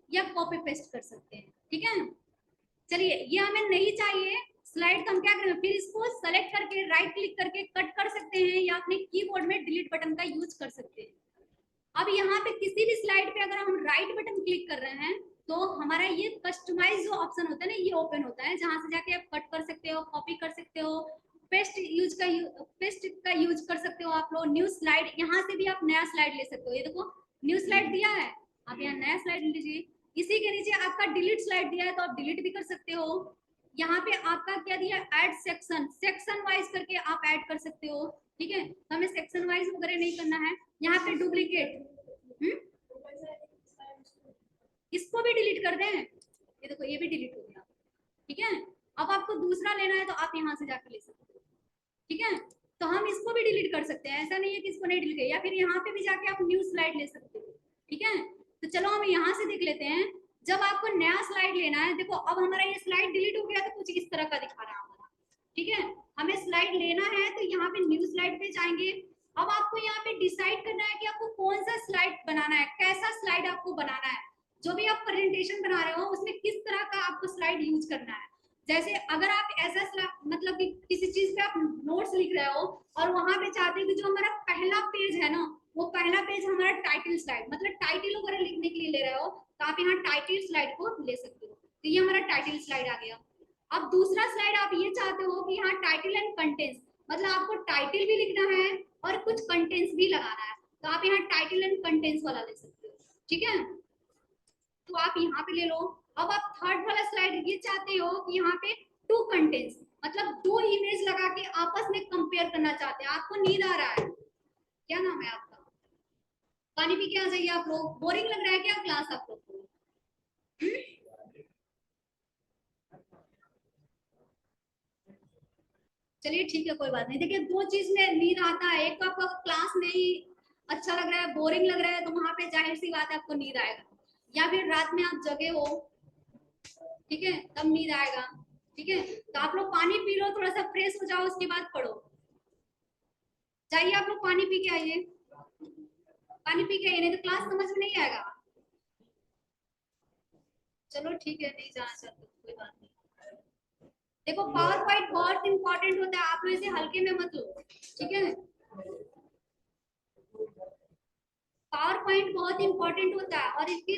या कॉपी पेस्ट कर सकते हैं, ठीक है। चलिए ये हमें नहीं चाहिए स्लाइड, तो हम क्या करेंगे, फिर इसको सेलेक्ट करके राइट क्लिक करके कट कर सकते हैं या अपने कीबोर्ड में डिलीट बटन का यूज कर सकते हैं। अब यहाँ पे किसी भी स्लाइड पे अगर हम राइट बटन क्लिक कर रहे हैं तो हमारा ये कस्टमाइज जो ऑप्शन होता है ना ये ओपन होता है, जहां से जाके आप कट कर सकते हो, कॉपी कर सकते हो, पेस्ट का यूज कर सकते हो आप लोग। न्यू स्लाइड, यहाँ से भी आप नया स्लाइड ले सकते हो, ये देखो न्यू स्लाइड दिया है, आप यहाँ नया स्लाइड लीजिए। इसी के नीचे आपका डिलीट स्लाइड दिया है तो आप डिलीट भी कर सकते हो। यहाँ पे आपका क्या दिया, ऐड सेक्शन, सेक्शन वाइज करके आप ऐड कर सकते हो, ठीक है। तो हमें सेक्शन वाइज वगैरह नहीं करना है। यहाँ पे डुप्लीकेट, इसको भी डिलीट कर दें, ये देखो ये भी डिलीट हो गया, ठीक है। अब आपको दूसरा लेना है तो आप यहाँ से जाकर ले सकते हो, ठीक है। तो हम इसको भी डिलीट कर सकते हैं, ऐसा नहीं है कि इसको नहीं डिलीट, या फिर यहाँ पे भी जाके आप न्यू स्लाइड ले सकते हो, ठीक है। तो चलो हम यहाँ से देख लेते हैं, जब आपको नया स्लाइड लेना है, देखो अब हमारा ये स्लाइड डिलीट हो गया तो कुछ इस तरह का दिखा रहा है हमारा, ठीक है। हमें स्लाइड लेना है तो यहाँ पे न्यू स्लाइड पे जाएंगे। अब आपको यहाँ पे डिसाइड करना है कि आपको कौन सा स्लाइड बनाना है, कैसा स्लाइड आपको बनाना है। जो भी आप प्रेजेंटेशन बना रहे हो उसमें किस तरह का आपको स्लाइड यूज करना है। जैसे अगर आप ऐसा मतलब कि किसी चीज पे आप नोट्स लिख रहे हो और वहां पे चाहते हैं कि जो हमारा पहला पेज है ना, वो पहला पेज हमारा टाइटल स्लाइड, मतलब टाइटल वगैरह लिखने के लिए ले रहे हो तो आप यहाँ टाइटल स्लाइड को ले सकते हो, तो ये हमारा टाइटल स्लाइड आ गया। अब दूसरा स्लाइड आप ये चाहते हो कि यहाँ टाइटल एंड कंटेंट्स, मतलब आपको टाइटल भी लिखना है और कुछ कंटेंट्स भी लगाना है, तो आप यहाँ टाइटल एंड कंटेंट्स वाला ले सकते हो, ठीक है। तो आप यहाँ पे ले लो। अब आप थर्ड वाला स्लाइड ये चाहते हो कि यहाँ पे टू कंटेंट्स, मतलब दो इमेज लगा के आपस में कंपेयर करना चाहते हैं। आपको नींद आ रहा है, क्या नाम है आपका, पानी पी के आ जाइए आप लोग, बोरिंग लग रहा है क्या क्लास आप लोग को। चलिए ठीक है कोई बात नहीं। देखिए दो चीज में नींद आता है, एक तो आपको क्लास नहीं अच्छा लग रहा है, बोरिंग लग रहा है, तो वहां पे जाहिर सी बात है आपको नींद आएगा, या फिर रात में आप जगे हो, ठीक है, तब नींद आएगा, ठीक है। तो आप लोग पानी पी लो, थोड़ा सा फ्रेश हो जाओ, उसके बाद पढ़ो। चाहिए आप लोग पानी पी के आइए, पानी पी के आइए, नहीं तो क्लास समझ में नहीं आएगा। चलो ठीक है, नहीं जाना चाहते कोई बात नहीं। देखो पावर पॉइंट बहुत इंपॉर्टेंट होता है, आप लोग इसे हल्के में मत लो, ठीक है। पावर पॉइंट बहुत इंपॉर्टेंट होता है और इसकी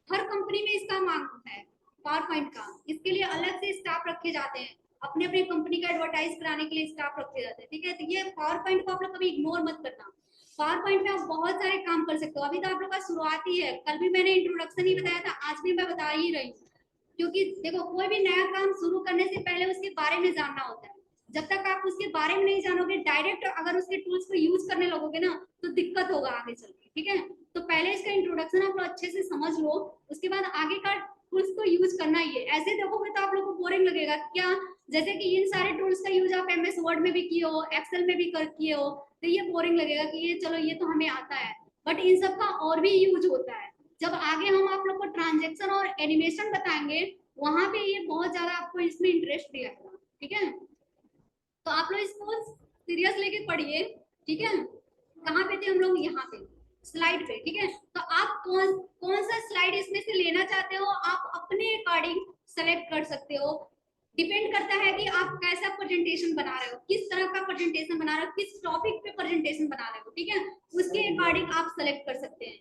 हर कंपनी में इसका मांग होता है, पावर पॉइंट का। इसके लिए अलग से स्टाफ रखे जाते हैं, अपने अपनी कंपनी का एडवर्टाइज कराने के लिए स्टाफ रखे जाते हैं, ठीक है। तो ये पावर पॉइंट को आप लोग कभी इग्नोर मत करना। पावर पॉइंट में आप बहुत सारे काम कर सकते हो। अभी तो आप लोग का शुरुआत ही है, कल भी मैंने इंट्रोडक्शन ही बताया था, आज भी मैं बता ही रही हूँ। क्योंकि देखो कोई भी नया काम शुरू करने से पहले उसके बारे में जानना होता है। जब तक आप उसके बारे में नहीं जानोगे, डायरेक्ट अगर उसके टूल्स को यूज करने लगोगे ना तो दिक्कत होगा आगे चल के, ठीक है। तो पहले इसका इंट्रोडक्शन आप लोग अच्छे से समझ लो, उसके बाद आगे का टूल्स को यूज करना ही है। ऐसे देखोगे तो आप लोग को बोरिंग लगेगा क्या, जैसे कि इन सारे टूल्स का यूज आप एमएस वर्ड में भी किए हो, एक्सेल में भी कर किए हो, तो ये बोरिंग लगेगा कि ये चलो ये तो हमें आता है, बट इन सब का और भी यूज होता है। जब आगे हम आप लोग को ट्रांजेक्शन और एनिमेशन बताएंगे, वहां पे ये बहुत ज्यादा आपको इसमें इंटरेस्ट दिलाएगा, ठीक है। तो आप लोग इसको सीरियस लेके पढ़िए, ठीक है। कहाँ पे थे हम लोग, यहाँ पे स्लाइड पे, ठीक है। तो आप कौन कौन सा स्लाइड इसमें से लेना चाहते हो, आप अपने अकॉर्डिंग सेलेक्ट कर सकते हो। डिपेंड करता है कि आप कैसा प्रेजेंटेशन बना रहे हो, किस तरह का प्रेजेंटेशन बना रहे हो, किस टॉपिक पे प्रेजेंटेशन बना रहे हो, ठीक है। उसके अकॉर्डिंग आप सेलेक्ट कर सकते हैं।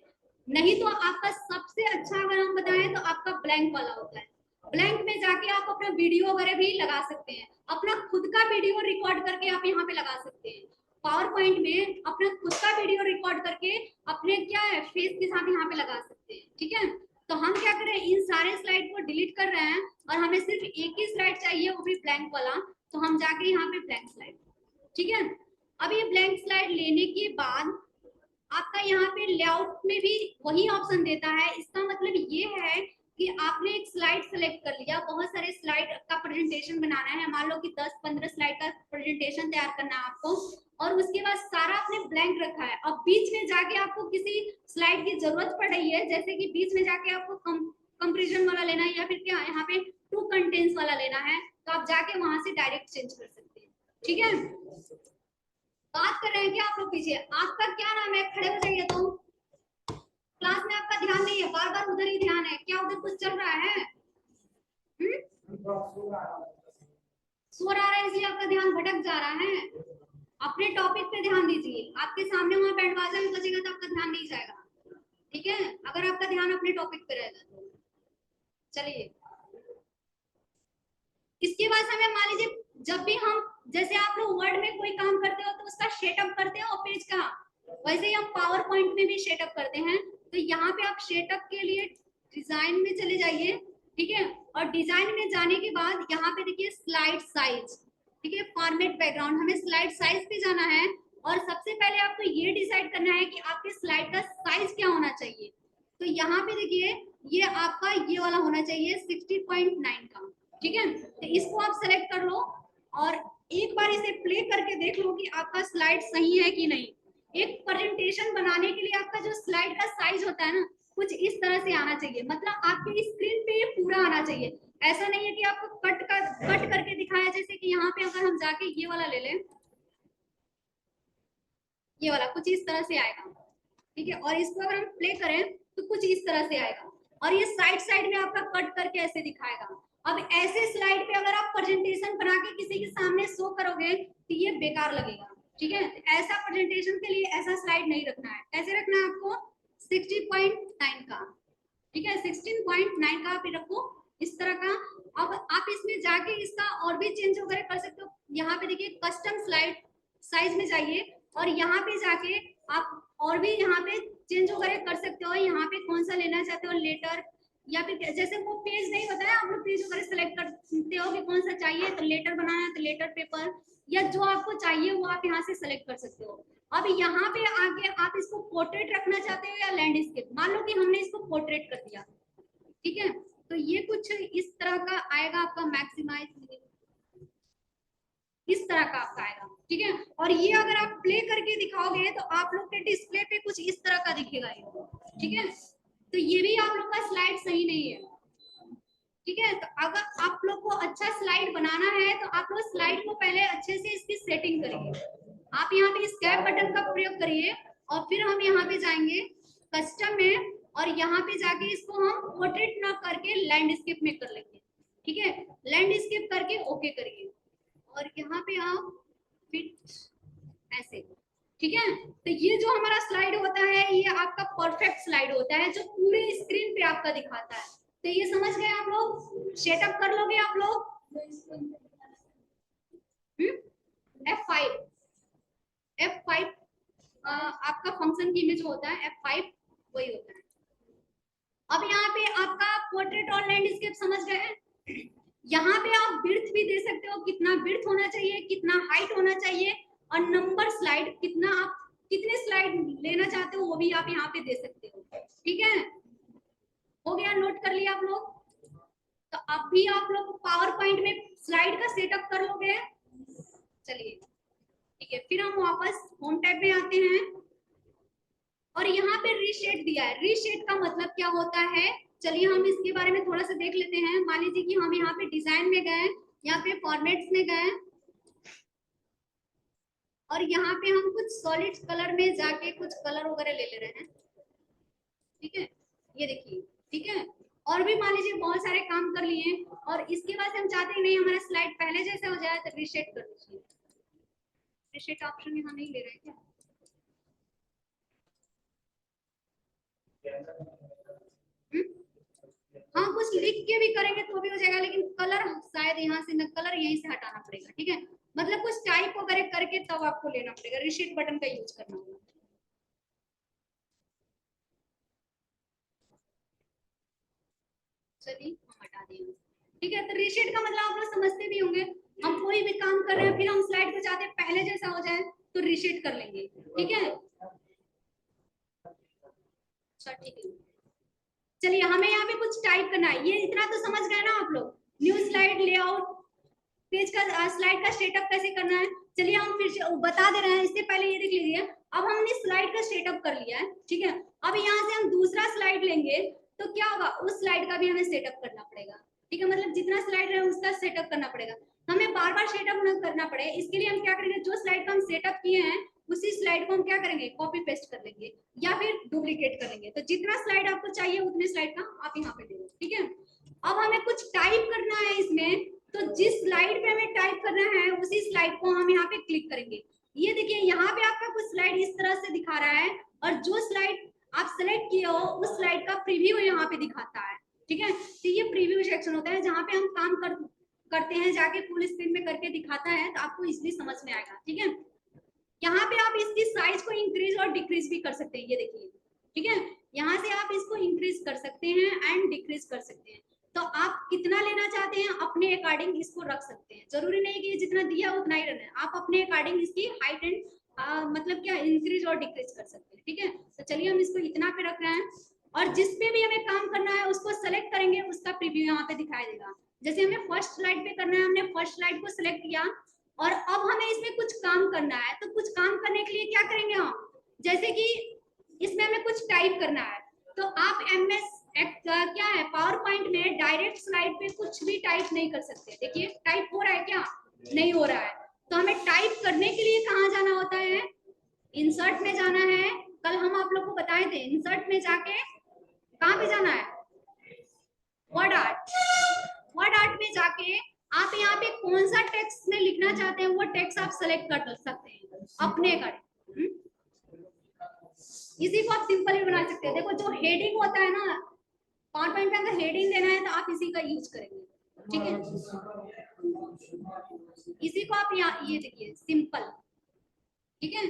नहीं तो आपका सबसे अच्छा अगर हम बताएं तो आपका ब्लैंक वाला होता है। ब्लैंक में जाके आप अपना वीडियो वगैरह भी लगा सकते हैं, अपना खुद का वीडियो रिकॉर्ड करके आप यहाँ पे लगा सकते हैं। पावर पॉइंट में अपना खुद का वीडियो रिकॉर्ड करके अपने क्या है फेस के साथ यहाँ पे लगा सकते हैं, ठीक है। तो हम क्या करें, इन सारे स्लाइड को डिलीट कर रहे हैं और हमें सिर्फ एक ही स्लाइड चाहिए, वो भी ब्लैंक वाला। तो हम जाके यहाँ पे ब्लैंक स्लाइड, ठीक है। अब ये ब्लैंक स्लाइड लेने के बाद आपका यहाँ पे लेआउट में भी वही ऑप्शन देता है। इसका मतलब ये है कि आपने एक स्लाइड सेलेक्ट कर लिया, बहुत सारे स्लाइड का प्रेजेंटेशन बनाना है, मान लो कि 10-15 स्लाइड का प्रेजेंटेशन तैयार करना है आपको, और उसके बाद सारा आपने ब्लैंक रखा है। अब बीच में जाके आपको किसी स्लाइड की जरूरत पड़ रही है, जैसे कि बीच में जाके आपको कंपेरिजन वाला लेना है या फिर क्या यहाँ पे टू कंटेंट्स वाला लेना है, तो आप जाके वहां से डायरेक्ट चेंज कर सकते हैं, ठीक है। बात कर रहे हैं क्या आप लोग पीछे, आपका क्या नाम है, खड़े हो जाइए। तो क्लास में आपका ध्यान नहीं है, बार बार उधर ही ध्यान है, क्या उधर कुछ चल रहा है? शोर आ रहा है इसलिए आपका ध्यान भटक जा रहा है। अपने टॉपिक पे ध्यान दीजिए, आपके सामने वहां बैंड बाजा भी बजेगा तो आपका ध्यान नहीं जाएगा, ठीक है, अगर आपका ध्यान अपने टॉपिक पे रहेगा तो। चलिए, इसके बाद हमें मान लीजिए जब भी हम, जैसे आप लोग वर्ड में कोई काम करते हो तो उसका सेटअप करते हो पेज का, वैसे ही हम पावर पॉइंट में भी सेटअप करते हैं। तो यहाँ पे आप सेटअप के लिए डिजाइन में चले जाइए, ठीक है। और डिजाइन में जाने के बाद यहाँ पे देखिए स्लाइड साइज, ठीक है, फॉर्मेट बैकग्राउंड, हमें स्लाइड साइज पे जाना है। और सबसे पहले आपको ये डिसाइड करना है कि आपके स्लाइड का साइज क्या होना चाहिए। तो यहाँ पे देखिए ये आपका ये वाला होना चाहिए 60.9 का, ठीक है। तो इसको आप सेलेक्ट कर लो और एक बार इसे प्ले करके देख लो कि आपका स्लाइड सही है कि नहीं। एक प्रेजेंटेशन बनाने के लिए आपका जो स्लाइड का साइज होता है ना, कुछ इस तरह से आना चाहिए, मतलब आपके स्क्रीन पे ये पूरा आना चाहिए। ऐसा नहीं है कि आपको कट करके दिखाया, जैसे कि यहाँ पे अगर हम जाके ये वाला ले लें, ये वाला कुछ इस तरह से आएगा, ठीक है। और इसको अगर हम प्ले करें तो कुछ इस तरह से आएगा, और ये साइड साइड में आपका कट करके ऐसे दिखाएगा। अब ऐसे स्लाइड पे अगर आप प्रेजेंटेशन बना के किसी के सामने शो करोगे तो ये बेकार लगेगा, ठीक है। ऐसा प्रेजेंटेशन के लिए ऐसा स्लाइड नहीं रखना है। कैसे रखना है आपको, 60.9 का, ठीक है, 16.9 का आप रखो इस तरह का। अब आप इसमें जाके इसका और भी चेंज वगैरह कर सकते हो। यहाँ पे देखिए कस्टम स्लाइड साइज में जाइए और यहाँ पे जाके आप और भी यहाँ पे चेंज वगैरह कर सकते हो। यहाँ पे कौन सा लेना चाहते हो, लेटर या फिर जैसे वो पेज नहीं बताया, आप लोग पेज वगैरह सेलेक्ट कर सकते हो कि कौन सा चाहिए। तो लेटर बनाना है तो लेटर पेपर, या जो आपको चाहिए वो आप यहाँ से सेलेक्ट कर सकते हो। अब यहाँ पे आके आप इसको पोर्ट्रेट रखना चाहते हो या लैंडस्केप, मान लो कि हमने इसको पोर्ट्रेट कर दिया, ठीक है। तो ये कुछ इस तरह का आएगा आपका मैक्सिमाइज, इस तरह का आपका आएगा, ठीक है। और ये अगर आप प्ले करके दिखाओगे तो आप लोग के डिस्प्ले पे कुछ इस तरह का दिखेगा ये, ठीक है। तो ये भी आप लोग का स्लाइड सही नहीं है, ठीक है। तो अगर आप लोग को अच्छा स्लाइड बनाना है तो आप लोग स्लाइड को पहले अच्छे से इसकी सेटिंग करिए। आप यहाँ पे स्कैप बटन का प्रयोग करिए और फिर हम यहाँ पे जाएंगे कस्टम में, और यहाँ पे जाके इसको हम पोर्ट्रेट ना करके लैंडस्केप में कर लेंगे, ठीक है। लैंडस्केप करके ओके करिए और यहाँ पे आप फिट ऐसे, ठीक है। तो ये जो हमारा स्लाइड होता है ये आपका परफेक्ट स्लाइड होता है जो पूरे स्क्रीन पे आपका दिखाता है। तो ये समझ गए आप लोग, सेटअप कर लोगे आप लोग। F5 F5 आपका फंक्शन की इमेज होता है F5, वही होता है। अब यहाँ पे आपका पोर्ट्रेट और लैंडस्केप समझ गए। यहाँ पे आप बिर्थ भी दे सकते हो, कितना बिर्थ होना चाहिए, कितना हाइट होना चाहिए, और नंबर स्लाइड कितना, आप कितने स्लाइड लेना चाहते हो वो भी आप यहाँ पे दे सकते हो। ठीक है, हो गया, नोट कर लिया आप लोग। तो अब भी आप लोग पावर पॉइंट में स्लाइड का सेटअप कर लोगे। चलिए ठीक है, फिर हम वापस होम टैब में आते हैं और यहाँ पे रीशेड दिया है। रीशेड का मतलब क्या होता है, चलिए हम इसके बारे में थोड़ा सा देख लेते हैं। मान लीजिए कि हम यहाँ पे डिजाइन में गए, यहाँ पे फॉर्मेट्स में गए, और यहाँ पे हम कुछ सॉलिड कलर में जाके कुछ कलर वगैरह ले रहे हैं। ठीक है, ये देखिए, ठीक है, और भी मान लीजिए बहुत सारे काम कर लिए, और इसके बाद हम चाहते हैं नहीं हमारा स्लाइड पहले जैसे हो जाए, तो रीसेट कर दीजिए। रीसेट ऑप्शन यहाँ नहीं ले रहे क्या? हाँ, कुछ लिख के भी करेंगे तो भी हो जाएगा, लेकिन कलर शायद यहाँ से, कलर यहीं से हटाना पड़ेगा। ठीक है, मतलब कुछ टाइप वगैरह करके तब आपको लेना पड़ेगा, रीसेट बटन का यूज करना होगा। चलिए हम हटा देंगे। ठीक है, तो रीसेट का मतलब आप लोग समझते भी होंगे। हम कोई भी काम कर रहे हैं, फिर हम स्लाइड को चाहते हैं पहले जैसा हो जाए, तो रीसेट कर लेंगे। ठीक है, अच्छा ठीक है। चलिए हमें यहाँ पे कुछ टाइप करना है, ये इतना तो समझ गए ना आप लोग, न्यू स्लाइड लेआउट, पेज का स्लाइड का सेटअप कैसे करना है। चलिए हम फिर से बता दे रहे हैं, इससे पहले ये देख लीजिए। अब हमने स्लाइड का सेटअप कर लिया है। ठीक है, अब यहाँ से हम दूसरा स्लाइड लेंगे, तो क्या होगा, उस स्लाइड का भी हमें सेटअप करना पड़ेगा। ठीक है, मतलब जितना स्लाइड है उसका सेटअप करना पड़ेगा, हमें बार बार सेटअप न करना पड़े। इसके लिए हम क्या करेंगे, जो स्लाइड का हम सेटअप किए हैं उसी स्लाइड को हम क्या करेंगे, कॉपी पेस्ट कर लेंगे या फिर डुप्लीकेट कर लेंगे। तो जितना स्लाइड आपको चाहिए उतने स्लाइड का आप यहाँ पे ले लो। ठीक है, अब हमें कुछ टाइप करना है इसमें, तो जिस स्लाइड पे हमें टाइप करना है उसी स्लाइड को हम यहाँ पे क्लिक करेंगे। ये देखिए यहाँ पे आपका कुछ स्लाइड इस तरह से दिखा रहा है, और जो स्लाइड आप सेलेक्ट किए हो उस स्लाइड का प्रीव्यू यहाँ पे दिखाता है। ठीक है, तो ये प्रीव्यू सेक्शन होता है जहाँ पे हम काम करते हैं, जाके फुल स्क्रीन में करके दिखाता है, तो आपको इजीली समझ में आएगा। ठीक है, यहाँ पे आप इसकी साइज को इंक्रीज और डिक्रीज भी कर सकते हैं, ये देखिए। ठीक है, यहाँ से आप इसको इंक्रीज कर सकते हैं एंड डिक्रीज कर सकते हैं। तो आप कितना लेना चाहते हैं अपने अकॉर्डिंग इसको रख सकते हैं, जरूरी नहीं कि जितना दिया उतना ही रहना है, आप अपने अकॉर्डिंग इसकी हाइट एंड मतलब क्या इंक्रीज और डिक्रीज कर सकते हैं। ठीक है, तो चलिए हम इसको इतना पे रख रहे हैं, और जिस पे भी हमें काम करना है उसको सेलेक्ट करेंगे, उसका प्रीव्यू यहाँ पे दिखाई देगा। जैसे हमें फर्स्ट स्लाइड पे करना है, हमने फर्स्ट स्लाइड को सिलेक्ट किया, और अब हमें इसमें कुछ काम करना है, तो कुछ काम करने के लिए क्या करेंगे हम, जैसे कि इसमें हमें कुछ टाइप करना है, तो आप एमएस क्या है, पावर पॉइंट में डायरेक्ट स्लाइड पे कुछ भी टाइप नहीं कर सकते। देखिए टाइप हो रहा है क्या, नहीं हो रहा है। तो हमें टाइप करने के लिए कहाँ जाना होता है, इंसर्ट में जाना है। कल हम आप लोग को बताए थे, इंसर्ट में जाके कहाँ पे जाना है, वर्ड आर्ट। वर्ड आर्ट में जाके आप यहाँ पे कौन सा टेक्स्ट में लिखना चाहते हैं वो टेक्स्ट आप सेलेक्ट कर सकते हैं अपने अकॉर्डिंग। इसी को आप सिंपल भी बना सकते हैं। देखो जो हेडिंग होता है ना, पावर पॉइंट में अगर हेडिंग देना है तो आप इसी का यूज करेंगे। ठीक है, इसी को आप यहाँ ये देखिए सिंपल। ठीक है,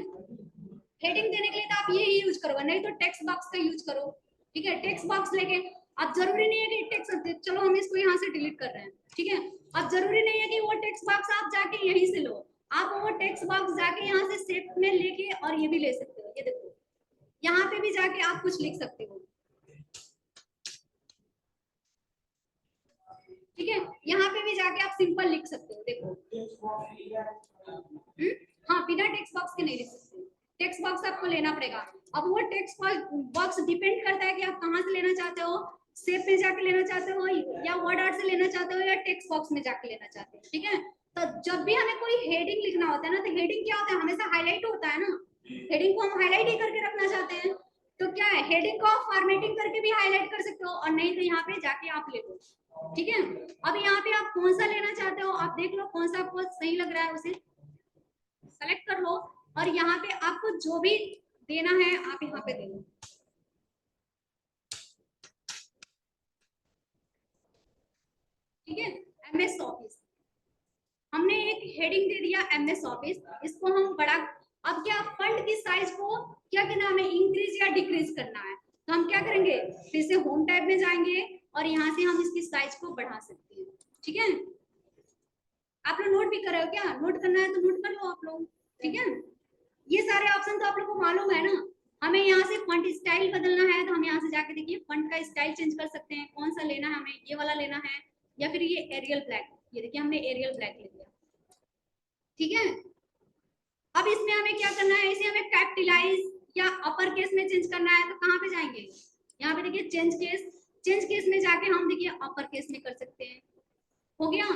हेडिंग देने के लिए तो आप ये ही यूज करोगे, नहीं तो टेक्स्ट बॉक्स का यूज करो। ठीक है, टेक्स्ट बॉक्स लेके अब जरूरी नहीं है कि टेक्स्ट, चलो हम इसको यहाँ से डिलीट कर रहे हैं। ठीक है, अब जरूरी नहीं है कि वो टेक्स्ट बॉक्स आप जाके यहीं से लो, आप वो टेक्स्ट बॉक्स जाके यहाँ से सेप में लेके और ये भी ले सकते हो। ये देखो यहाँ पे भी जाके आप कुछ लिख सकते हो। ठीक है, यहाँ पे भी जाके आप सिंपल लिख सकते हो। देखो हाँ, बिना टेक्स्ट बॉक्स के नहीं लिख सकते, टेक्स्ट बॉक्स आपको लेना पड़ेगा। अब वो टेक्स्ट बॉक्स डिपेंड करता है कि आप कहाँ से लेना चाहते हो, सेप में जाके लेना चाहते हो, या वर्ड आर्ट से लेना चाहते हो, या टेक्स्ट बॉक्स में जाके लेना चाहते हो। ठीक है, तो जब भी हमें कोई हेडिंग लिखना होता है ना, तो हेडिंग क्या होता है, हमेशा हाईलाइट होता है ना, हेडिंग को हम हाईलाइट ही करके रखना चाहते हैं। तो क्या है, हेडिंग को फॉर्मेटिंग करके भी हाईलाइट कर सकते हो, और नहीं तो यहाँ पे जाके आप ले लो। ठीक है, अब यहाँ पे आप कौन सा लेना चाहते हो, आप देख लो कौन सा आपको सही लग रहा है, उसे सेलेक्ट कर लो, और यहाँ पे आपको जो भी देना है आप यहाँ पे दे लो। ठीक है, एमएस ऑफिस, हमने एक हेडिंग दे दिया एमएस ऑफिस, इसको हम बड़ा अब क्या फंड की साइज को क्या करना है, हमें इंक्रीज या डिक्रीज करना है। तो हम क्या करेंगे, फिर से होम टैब में जाएंगे और यहाँ से हम इसकी साइज को बढ़ा सकते हैं। ठीक है, आप लोग नोट भी कर रहे हो क्या? नोट करना है तो नोट कर लो आप लोग। ठीक है, ये सारे ऑप्शन तो आप लोग को मालूम है ना। हमें यहाँ से फंट स्टाइल बदलना है तो हम यहाँ से जाके देखिए फंट का स्टाइल चेंज कर सकते हैं। कौन सा लेना है हमें, ये वाला लेना है या फिर ये एरियल ब्लैक। ये देखिए हमने एरियल ब्लैक ले लिया। ठीक है, अब इसमें हमें क्या करना है, इसे हमें कैपिटलाइज या अपर केस में चेंज करना है। तो कहाँ पे जाएंगे, यहाँ पे देखिए चेंज केस। चेंज केस में जाके हम देखिए अपर केस में कर सकते हैं। हो गया।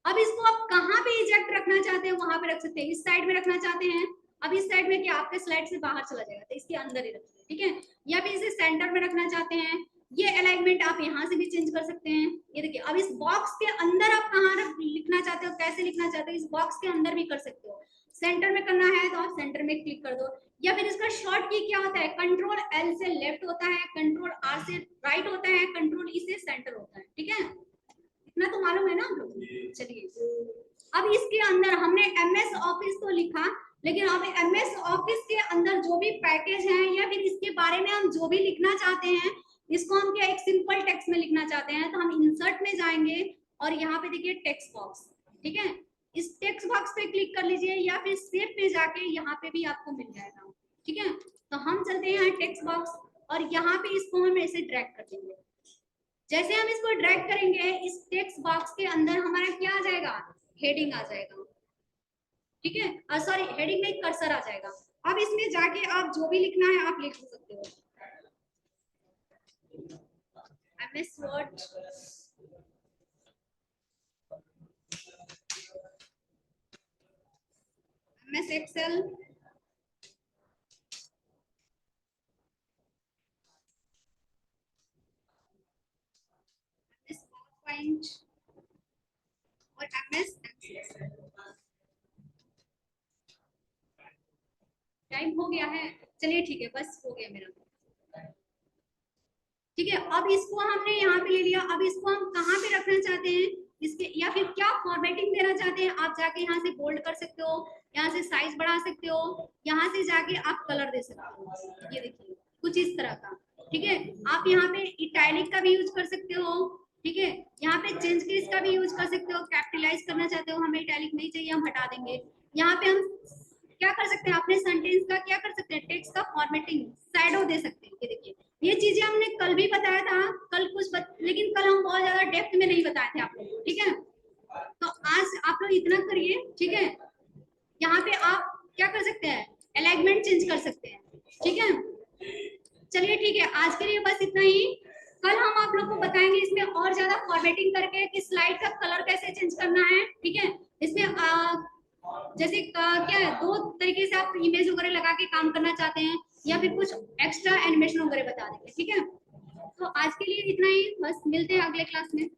अब इसको आप कहाँ पे इजेक्ट रखना चाहते हैं वहां पे रख सकते हैं। इस साइड में रखना चाहते हैं, अब इस साइड में क्या आपके स्लाइड से बाहर चला जाएगा, तो इसके अंदर ही रखिए। ठीक है, या फिर इसे सेंटर में रखना चाहते हैं, ये अलाइनमेंट आप यहाँ से भी चेंज कर सकते हैं। ये देखिए, अब इस बॉक्स के अंदर आप कहाँ लिखना चाहते हो, कैसे लिखना चाहते हो, इस बॉक्स के अंदर भी कर सकते हो। सेंटर में करना है तो आप सेंटर में क्लिक कर दो, या फिर इसका शॉर्ट की क्या होता है, कंट्रोल एल से लेफ्ट होता है, कंट्रोल आर से राइट होता है, कंट्रोल ई से सेंटर होता है। ठीक है, इतना तो मालूम है ना आप लोग। चलिए, अब इसके अंदर हमने एमएस ऑफिस तो लिखा, लेकिन अब एमएस ऑफिस के अंदर जो भी पैकेज है या फिर इसके बारे में हम जो भी लिखना चाहते हैं, इसको हम क्या एक सिंपल टेक्स्ट में लिखना चाहते हैं, तो हम इंसर्ट में जाएंगे और यहाँ पे देखिए टेक्स्ट बॉक्स। ठीक है, इस टेक्स्ट बॉक्स पे क्लिक कर लीजिए या फिर सेव पे जाके यहाँ पे भी आपको मिल जाएगा। ठीक है, तो हम चलते हैं टेक्स्ट बॉक्स और यहाँ पे इसको हम ऐसे ड्रैग कर देंगे। जैसे हम इसको ड्रैग करेंगे, इस टेक्स्ट बॉक्स के अंदर हमारा क्या आ जाएगा, हेडिंग आ जाएगा। ठीक है, सॉरी हेडिंग में कर्सर आ जाएगा। अब इसमें जाके आप जो भी लिखना है आप लिख सकते हो। MS Word, MS Excel, MS PowerPoint और एमएस एक्सेल। टाइम हो गया है, चलिए ठीक है, बस हो गया मेरा। ठीक है, अब इसको हमने यहाँ पे ले लिया। अब इसको हम कहाँ पे रखना चाहते हैं, इसके या फिर क्या फॉर्मेटिंग देना चाहते हैं, आप जाके यहाँ से बोल्ड कर सकते हो, यहाँ से साइज बढ़ा सकते हो, यहाँ से जाके आप कलर दे सकते हो। ये देखिए कुछ इस तरह का। ठीक है, आप यहाँ पे इटैलिक का भी यूज कर सकते हो। ठीक है, यहाँ पे चेंज केस का भी यूज कर सकते हो। कैपिटलाइज करना चाहते हो, हमें इटैलिक नहीं चाहिए, हम हटा देंगे। यहाँ पे हम क्या कर सकते हैं, अपने सेंटेंस का क्या कर सकते हैं, टेक्स्ट का फॉर्मेटिंग, शैडो दे सकते हैं। ये देखिए, ये चीजें हमने कल भी बताया था, कल लेकिन कल हम बहुत ज्यादा डेप्थ में नहीं बताए थे आप लोगों को। ठीक है, तो आज आप लोग इतना करिए। ठीक है, यहाँ पे आप क्या कर सकते हैं, अलाइनमेंट चेंज कर सकते हैं। ठीक है, चलिए ठीक है, आज के लिए बस इतना ही। कल हम आप लोग को बताएंगे इसमें और ज्यादा फॉर्मेटिंग करके कि स्लाइड का कलर कैसे चेंज करना है। ठीक है, इसमें जैसे क्या है, दो तरीके से आप इमेज वगैरह लगा के काम करना चाहते हैं या फिर कुछ एक्स्ट्रा एनिमेशन वगैरह बता देंगे। ठीक है, तो आज के लिए इतना ही, बस मिलते हैं अगले क्लास में।